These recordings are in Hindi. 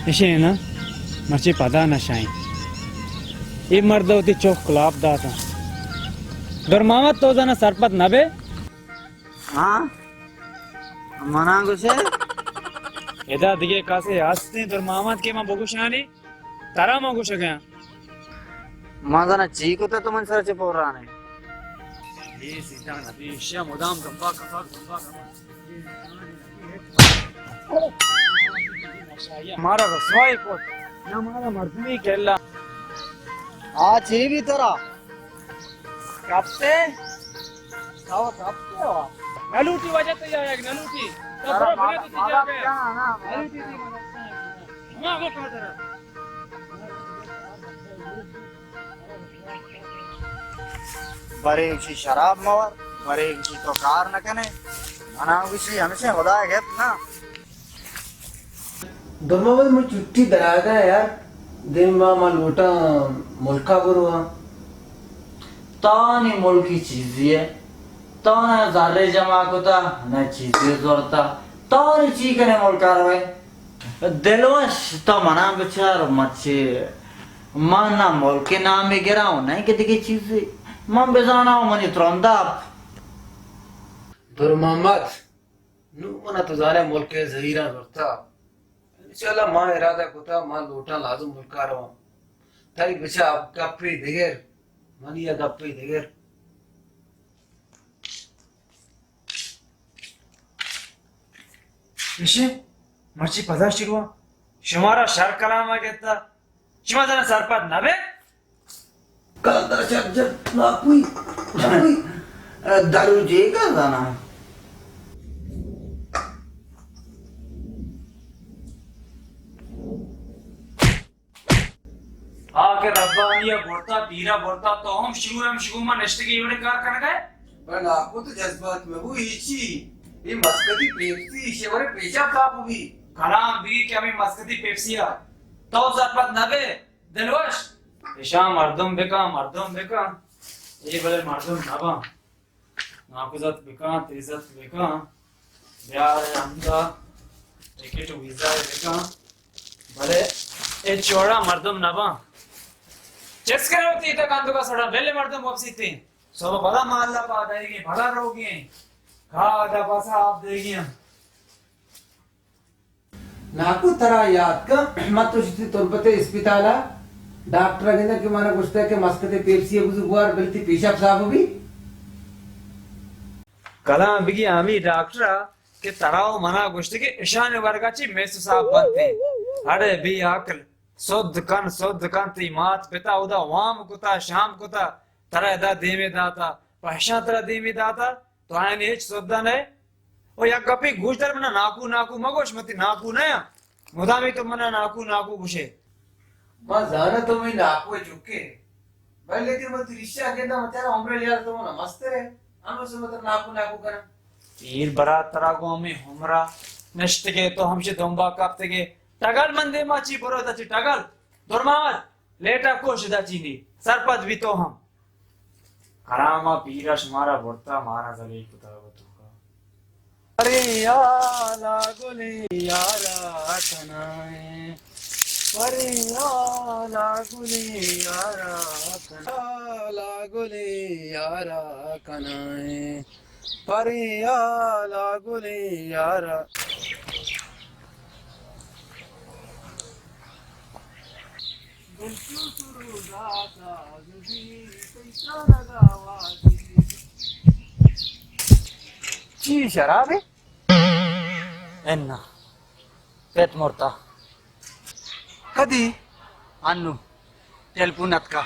इशे ना मर्ची पता नशाई ये मर्द होती चौक गुलाब दाता दरमावत तो जना सरपत नबे हाँ मना गुसे यदा दिगे कासे आस्ते दरमावत के मा बगुशानी तारा मा गुश गया मजना चीको तो तुमन सर से पोर रहा नहीं ये सीधा नबी इशा मुदाम गंबा गंबा गंबा हमारा रसवाई को ना हमारा मर्दमी केला हाँ ची भी तोरा कब से हो नलूटी वजह तो ये एक नलूटी तो बड़ा बड़ा तो चीज है नलूटी थी मां वो कहां तेरा बरे उसी शराब मवर बरे उसी तो कार न कने मना उसी हमेशा खुदा है ना दरमावत मुझे छुट्टी दरागा यार दिन मां लोटा मुल्का बुरुआ तानी मुल्की चीज़ है ताना ज़ारे जमा कोता ना चीज़ें जोरता तानी चीज़ कने मुल्का रहे दिलवश तो मना बेचार मच्छे माना मुल्के नाम में गिराओ नहीं कि दिखे चीज़ें मां बेजाना मनी त्रंदा दरमावत नू मना तो ज़ारे मुल्के ज़हीरा जोरता चला माँ इरादा कोता माँ लोटा लाजुम मुल्का रहा तारी बच्चा आप गप्पी देगर मनिया गप्पी देगर इशे मर्ची पता शिरवा शुमारा शर कलामा कहता शुमा जना सरपत नबे कल दरचा जब नाकुई दारू जेगा जाना आके रब्बानिया बोलता पीरा बोलता तो हम शिगुमा नष्ट की इवड़े कार करने गए पर आपको तो जज्बात में वो इची ये मस्कती पेप्सी शेवरे पेशाब साफ हुई कलाम भी क्या मैं मस्कती पेप्सिया तो सरपत नबे दिलवश इशा मर्दम बेका ये बड़े मर्दम नबा नाकुजत बेका तेजत बेका यार हमदा टिकट वीजा बेका बड़े ए चोड़ा मर्दम नबा चेस करे होती तो कांदो का सड़ा बेले मर्दम वापसी थी सब बड़ा माल्ला बात आएगी बड़ा रोगी खादा पासा आप देगी नाकू तरा याद का मत तो जितनी तुरपते इस्पिताला डॉक्टर अगिंदा के माना गुस्ता के मस्कते पेप्सी गुजुवार बिल्ती पेशाब साफ हुई कला बिगी आमी डॉक्टर के तराव मना गुश्त के ईशान वर्गाची मेस साहब बनते अरे भी आकल सोद कन ती मात पिता उदा वाम कुता शाम कुता तरा दा देमे दाता पहशा तरा देमे दाता तो आने हिच सोदा ने ओ या कपी गुजर मना नाकू मगोश मती नाकू नया मुदामी तो मना नाकू गुशे मां जाना तो मैं नाकू चुके भाई लेकिन मत रिश्ता अगिंदा मचारा हमरे लिया तो ना मस्त रे हम से मत नाकू करा तीर बरा तरा गो में हमरा नष्ट के तो हमसे दोंबा कापते के टगल मंदे माची बरो दची टगल दुर्मावत लेटा कोश दची नी सरपत भी तो हम करामा पीरा शुमारा बोलता मारा जले कुता बतूका अरे याला गुले यारा कनाए अरे याला गुले यारा कनाए अरे याला गुले यारा ची शराब है एन्ना पेट मोरता कदी अन्नु तेलपुनत का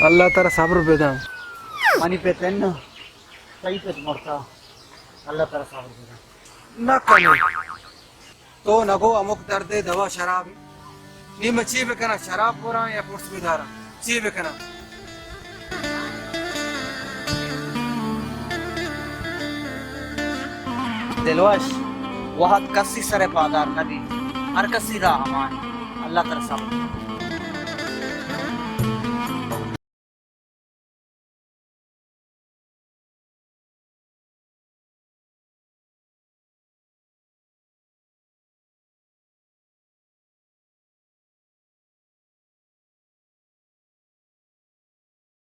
अल्लाह तारा सब्र बेदा मनी पे तेन्न सही पे मोरता अल्लाह तेरा सब्र करे न कने तो नगो अमुक दर्द दवा शराब नी मची बेकना शराब पूरा या पुर्स बिदारा ची बेकना दिलवश वहद कसी सरे पादार नबी हर कसी रा हमान अल्लाह तेरा सब्र